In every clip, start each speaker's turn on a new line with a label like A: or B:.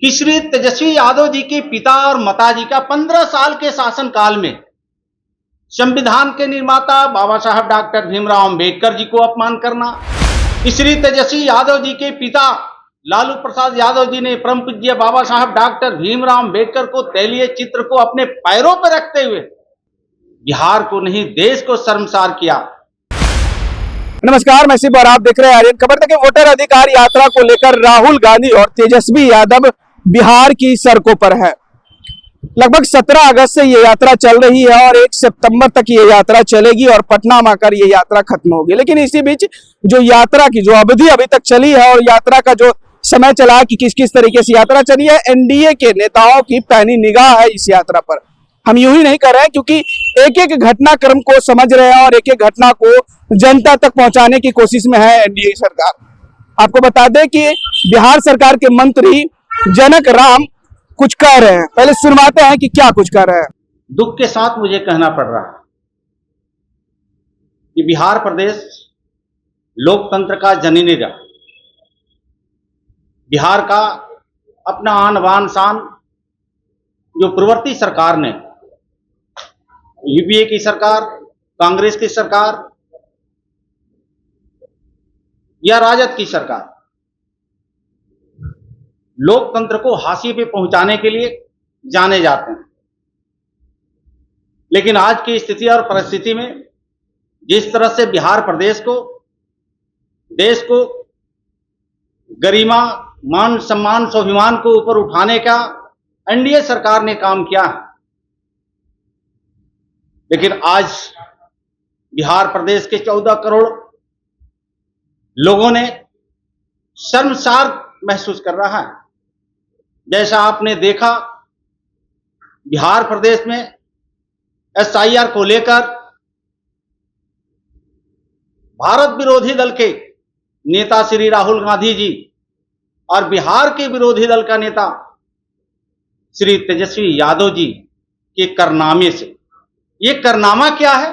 A: कि श्री तेजस्वी यादव जी के पिता और माताजी का 15 साल के शासनकाल में संविधान के निर्माता बाबा साहब डॉक्टर भीमराव अंबेडकर जी को अपमान करना, कि श्री तेजस्वी यादव जी के पिता लालू प्रसाद यादव जी ने परम पूज्य बाबा साहब डॉक्टर भीमराव अंबेडकर को तैलीय चित्र को अपने पैरों पर रखते हुए बिहार को नहीं देश को शर्मसार किया।
B: नमस्कार, मैं शिव और आप देख रहे हैं आर्यन खबर। तक वोटर अधिकार यात्रा को लेकर राहुल गांधी और तेजस्वी यादव बिहार की सड़कों पर है। लगभग 17 अगस्त से ये यात्रा चल रही है और 1 सितंबर तक ये यात्रा चलेगी और पटना में आकर ये यात्रा खत्म होगी। लेकिन इसी बीच जो यात्रा की जो अवधि अभी तक चली है और यात्रा का जो समय चला है कि किस किस तरीके से यात्रा चली है, एनडीए के नेताओं की पैनी निगाह है इस यात्रा पर। हम यूं ही नहीं कर रहे हैं क्योंकि एक एक घटनाक्रम को समझ रहे हैं और एक एक घटना को जनता तक पहुंचाने की कोशिश में है एनडीए सरकार। आपको बता दें कि बिहार सरकार के मंत्री जनक राम कुछ कह रहे हैं। पहले सुनवाते हैं कि क्या कुछ कह रहे हैं।
A: दुख के साथ मुझे कहना पड़ रहा है कि बिहार प्रदेश लोकतंत्र का जननीगा, बिहार का अपना आन बान शान जो पूर्ववर्ती सरकार ने, यूपीए की सरकार, कांग्रेस की सरकार या राजद की सरकार, लोकतंत्र को हाशिए पे पहुंचाने के लिए जाने जाते हैं। लेकिन आज की स्थिति और परिस्थिति में जिस तरह से बिहार प्रदेश को, देश को गरिमा, मान सम्मान, स्वाभिमान को ऊपर उठाने का एनडीए सरकार ने काम किया है, लेकिन आज बिहार प्रदेश के 14 करोड़ लोगों ने शर्मसार महसूस कर रहा है। जैसा आपने देखा, बिहार प्रदेश में एसआईआर को लेकर भारत विरोधी दल के नेता श्री राहुल गांधी जी और बिहार के विरोधी दल का नेता श्री तेजस्वी यादव जी के कारनामे से, ये कारनामा क्या है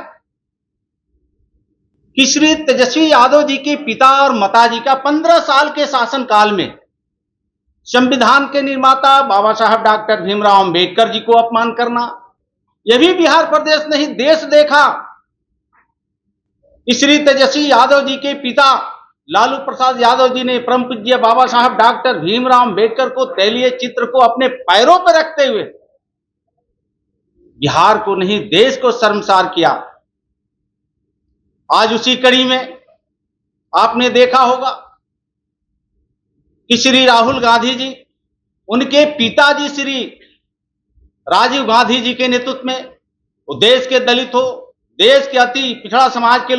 A: कि श्री तेजस्वी यादव जी के पिता और माताजी का 15 साल के शासनकाल में संविधान के निर्माता बाबा साहब डॉक्टर भीमराव अंबेडकर जी को अपमान करना, यह भी बिहार प्रदेश नहीं देश देखा। श्री तेजस्वी यादव जी के पिता लालू प्रसाद यादव जी ने परम पूज्य बाबा साहब डॉक्टर भीमराव अंबेडकर को तैलीय चित्र को अपने पैरों पर रखते हुए बिहार को नहीं देश को शर्मसार किया। आज उसी कड़ी में आपने देखा होगा कि श्री राहुल गांधी जी, उनके पिताजी श्री राजीव गांधी जी के नेतृत्व में, वो देश के दलित हो, देश के अति पिछड़ा समाज के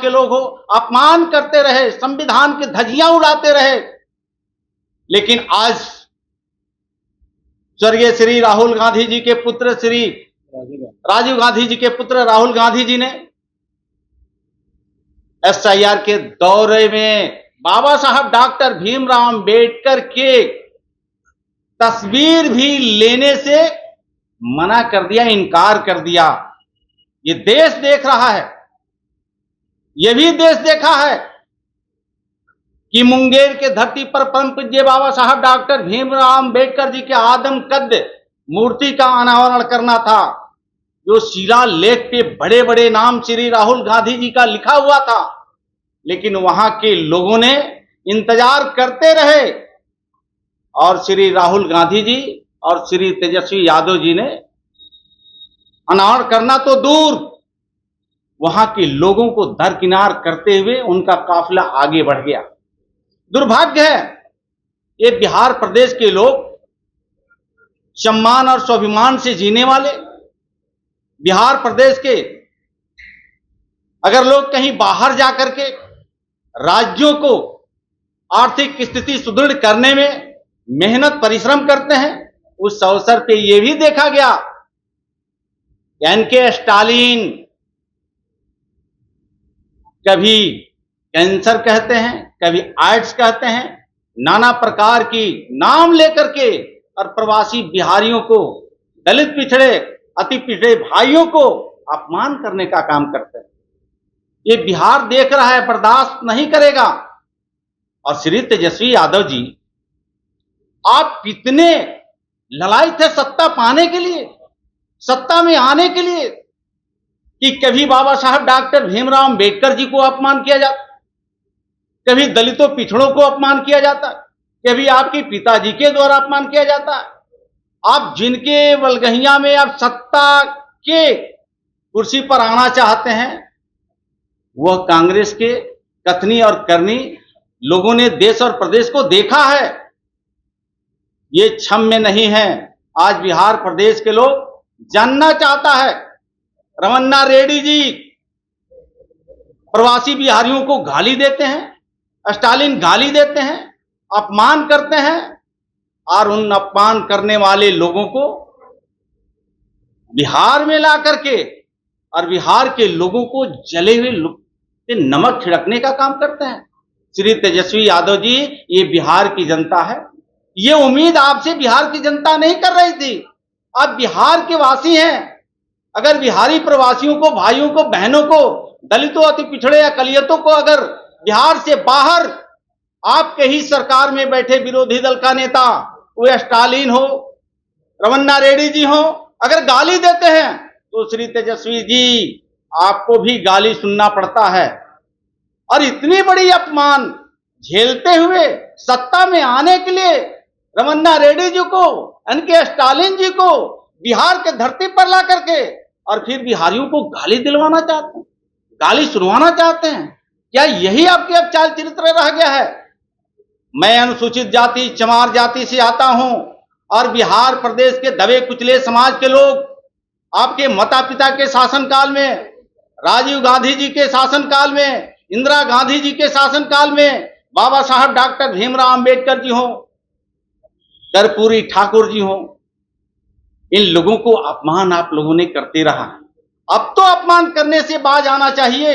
A: लोग हो, अपमान करते रहे, संविधान की धज्जियां उड़ाते रहे। लेकिन आज स्वर्गीय श्री राहुल गांधी जी के पुत्र श्री राजीव गांधी जी के पुत्र राहुल गांधी जी ने एसआईआर के दौरे में बाबा साहब डॉक्टर भीमराव अंबेडकर के तस्वीर भी लेने से मना कर दिया, इनकार कर दिया। ये देश देख रहा है, यह भी देश देखा है कि मुंगेर के धरती पर परम पूज्य बाबा साहब डॉक्टर भीमराव अंबेडकर जी के आदम कद मूर्ति का अनावरण करना था, जो शिलालेख पे बड़े बड़े नाम श्री राहुल गांधी जी का लिखा हुआ था। लेकिन वहां के लोगों ने इंतजार करते रहे और श्री राहुल गांधी जी और श्री तेजस्वी यादव जी ने अनावरण करना तो दूर, वहां के लोगों को दरकिनार करते हुए उनका काफिला आगे बढ़ गया। दुर्भाग्य है, ये बिहार प्रदेश के लोग सम्मान और स्वाभिमान से जीने वाले, बिहार प्रदेश के अगर लोग कहीं बाहर जाकर के राज्यों को आर्थिक स्थिति सुदृढ़ करने में मेहनत परिश्रम करते हैं, उस अवसर पे यह भी देखा गया एनके स्टालिन कभी कैंसर कहते हैं, कभी एड्स कहते हैं, नाना प्रकार की नाम लेकर के और प्रवासी बिहारियों को, दलित पिछड़े अति पिछड़े भाइयों को अपमान करने का काम करते हैं। ये बिहार देख रहा है, बर्दाश्त नहीं करेगा। और श्री तेजस्वी यादव जी आप कितने लड़ाई थे सत्ता पाने के लिए, सत्ता में आने के लिए, कि कभी बाबा साहब डॉक्टर भीमराव अंबेडकर जी को अपमान किया जाता, कभी दलितों पिछड़ों को अपमान किया जाता, कभी आपके पिताजी के द्वारा अपमान किया जाता। आप जिनके बलगहिया में आप सत्ता के कुर्सी पर आना चाहते हैं, वह कांग्रेस के कथनी और करनी लोगों ने देश और प्रदेश को देखा है, ये क्षम्य नहीं है। आज बिहार प्रदेश के लोग जानना चाहता है, रमन्ना रेड्डी जी प्रवासी बिहारियों को गाली देते हैं, स्टालिन गाली देते हैं, अपमान करते हैं, और उन अपमान करने वाले लोगों को बिहार में ला करके और बिहार के लोगों को जले हुए नमक छिड़कने का काम करते हैं। श्री तेजस्वी यादव जी, ये बिहार की जनता है, ये उम्मीद आपसे बिहार की जनता नहीं कर रही थी। आप बिहार के वासी हैं, अगर बिहारी प्रवासियों को, भाइयों को, बहनों को, दलितों, अति पिछड़े या कलियतों को अगर बिहार से बाहर आपके ही सरकार में बैठे विरोधी दल का नेता, वो स्टालिन हो, रमन्ना रेड्डी जी हो, अगर गाली देते हैं तो श्री तेजस्वी जी आपको भी गाली सुनना पड़ता है। और इतनी बड़ी अपमान झेलते हुए सत्ता में आने के लिए रमन्ना रेड्डी जी को, एनके स्टालिन जी को बिहार के धरती पर ला करके और फिर बिहारियों को गाली दिलवाना चाहते हैं, गाली सुनवाना चाहते हैं। क्या यही आपके अब चाल चरित्र रह गया है? मैं अनुसूचित जाति, चमार जाति से आता हूं, और बिहार प्रदेश के दबे कुचले समाज के लोग आपके माता पिता के शासनकाल में, राजीव गांधी जी के शासनकाल में, इंदिरा गांधी जी के शासनकाल में, बाबा साहब डॉक्टर भीमराव अंबेडकर जी हो, कर्पूरी ठाकुर जी हो, इन लोगों को अपमान आप लोगों ने करते रहा। अब तो अपमान करने से बाज आना चाहिए।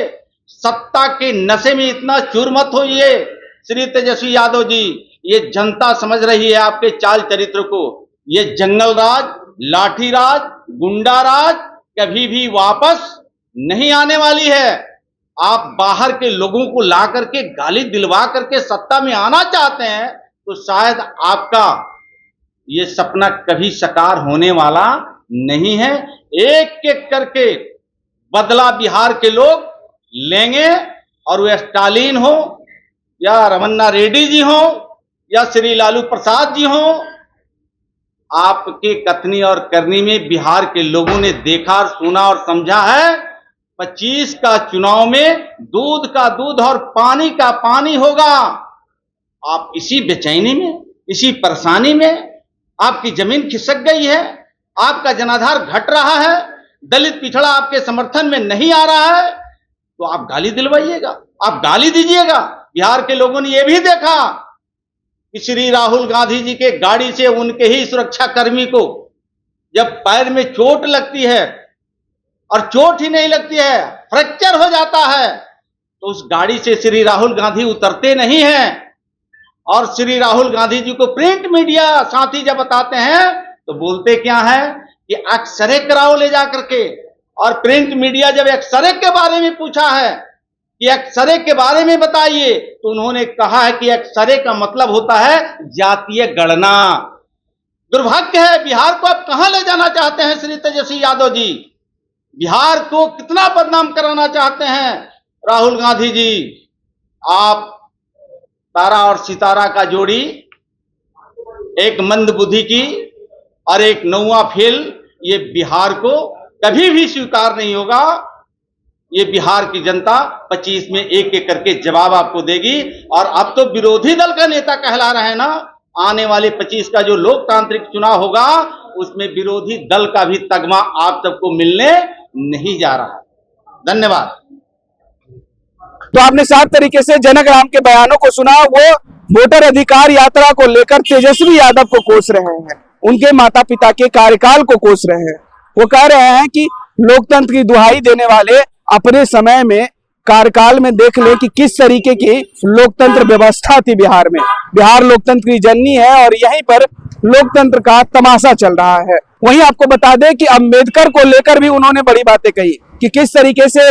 A: सत्ता के नशे में इतना चूर मत होइए श्री तेजस्वी यादव जी। ये जनता समझ रही है आपके चाल चरित्र को। ये जंगल राज, लाठी राज, गुंडा राज कभी भी वापस नहीं आने वाली है। आप बाहर के लोगों को ला करके गाली दिलवा करके सत्ता में आना चाहते हैं, तो शायद आपका ये सपना कभी साकार होने वाला नहीं है। एक एक करके बदला बिहार के लोग लेंगे, और वह स्टालिन हो या रमन्ना रेड्डी जी हो या श्री लालू प्रसाद जी हो, आपके कथनी और करनी में बिहार के लोगों ने देखा और सुना और समझा है। 25 का चुनाव में दूध का दूध और पानी का पानी होगा। आप इसी बेचैनी में, इसी परेशानी में आपकी जमीन खिसक गई है, आपका जनाधार घट रहा है, दलित पिछड़ा आपके समर्थन में नहीं आ रहा है, तो आप गाली दिलवाइएगा, आप गाली दीजिएगा। बिहार के लोगों ने यह भी देखा कि श्री राहुल गांधी जी के गाड़ी से उनके ही सुरक्षा कर्मी को जब पैर में चोट लगती है, और चोट ही नहीं लगती है, फ्रैक्चर हो जाता है, तो उस गाड़ी से श्री राहुल गांधी उतरते नहीं हैं। और श्री राहुल गांधी जी को प्रिंट मीडिया साथी जब बताते हैं तो बोलते क्या है कि एक्सरे कराओ ले जा करके। और प्रिंट मीडिया जब एक्सरे के बारे में पूछा है कि एक्सरे के बारे में बताइए, तो उन्होंने कहा है कि एक्सरे का मतलब होता है जातीय गणना। दुर्भाग्य है, बिहार को आप कहां ले जाना चाहते हैं श्री तेजस्वी यादव जी? बिहार को कितना बदनाम कराना चाहते हैं राहुल गांधी जी? आप तारा और सितारा का जोड़ी, एक मंद बुद्धि की और एक नौवा फेल, ये बिहार को कभी भी स्वीकार नहीं होगा। ये बिहार की जनता 25 में एक एक करके जवाब आपको देगी। और अब तो विरोधी दल का नेता कहला रहे हैं ना, आने वाले 25 का जो लोकतांत्रिक चुनाव होगा उसमें विरोधी दल का भी तगमा आप सबको मिलने नहीं जा रहा। धन्यवाद।
B: तो आपने साफ तरीके से जनक राम के बयानों को सुना। वो वोटर अधिकार यात्रा को लेकर तेजस्वी यादव को कोस रहे हैं, उनके माता पिता के कार्यकाल को कोस रहे हैं। वो कह रहे हैं कि लोकतंत्र की दुहाई देने वाले अपने समय में कार्यकाल में देख ले कि किस तरीके की लोकतंत्र व्यवस्था थी बिहार में। बिहार लोकतंत्र की जननी है और यहीं पर लोकतंत्र का तमाशा चल रहा है। वहीं आपको बता दें कि अंबेडकर को लेकर भी उन्होंने बड़ी बातें कही कि किस तरीके से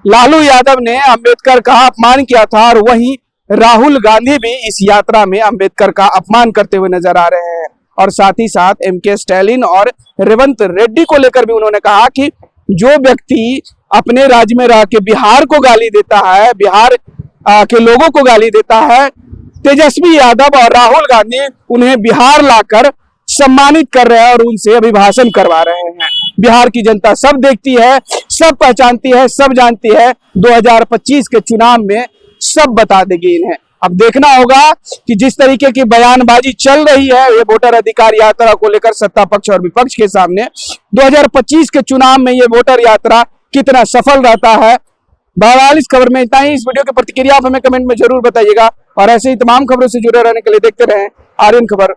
B: लालू यादव ने अंबेडकर का अपमान किया था, और वहीं राहुल गांधी भी इस यात्रा में अंबेडकर का अपमान करते हुए नजर आ रहे हैं। और साथ ही साथ एमके स्टैलिन और रेवंत रेड्डी को लेकर भी उन्होंने कहा कि जो व्यक्ति अपने राज्य में रह के बिहार को गाली देता है, बिहार के लोगों को गाली देता है, तेजस्वी यादव और राहुल गांधी उन्हें बिहार लाकर सम्मानित कर रहे हैं और उनसे अभिभाषण करवा रहे हैं। बिहार की जनता सब देखती है, सब पहचानती है, सब जानती है। 2025 के चुनाव में सब बता देगी इन्हें। अब देखना होगा कि जिस तरीके की बयानबाजी चल रही है ये वोटर अधिकार यात्रा को लेकर सत्ता पक्ष और विपक्ष के सामने, 2025 के चुनाव में ये वोटर यात्रा कितना सफल रहता है। बहरहाल इस खबर में इतना ही। इस वीडियो की प्रतिक्रिया आप हमें कमेंट में जरूर बताइएगा और ऐसे ही तमाम खबरों से जुड़े रहने के लिए देखते रहें आर्यन खबर।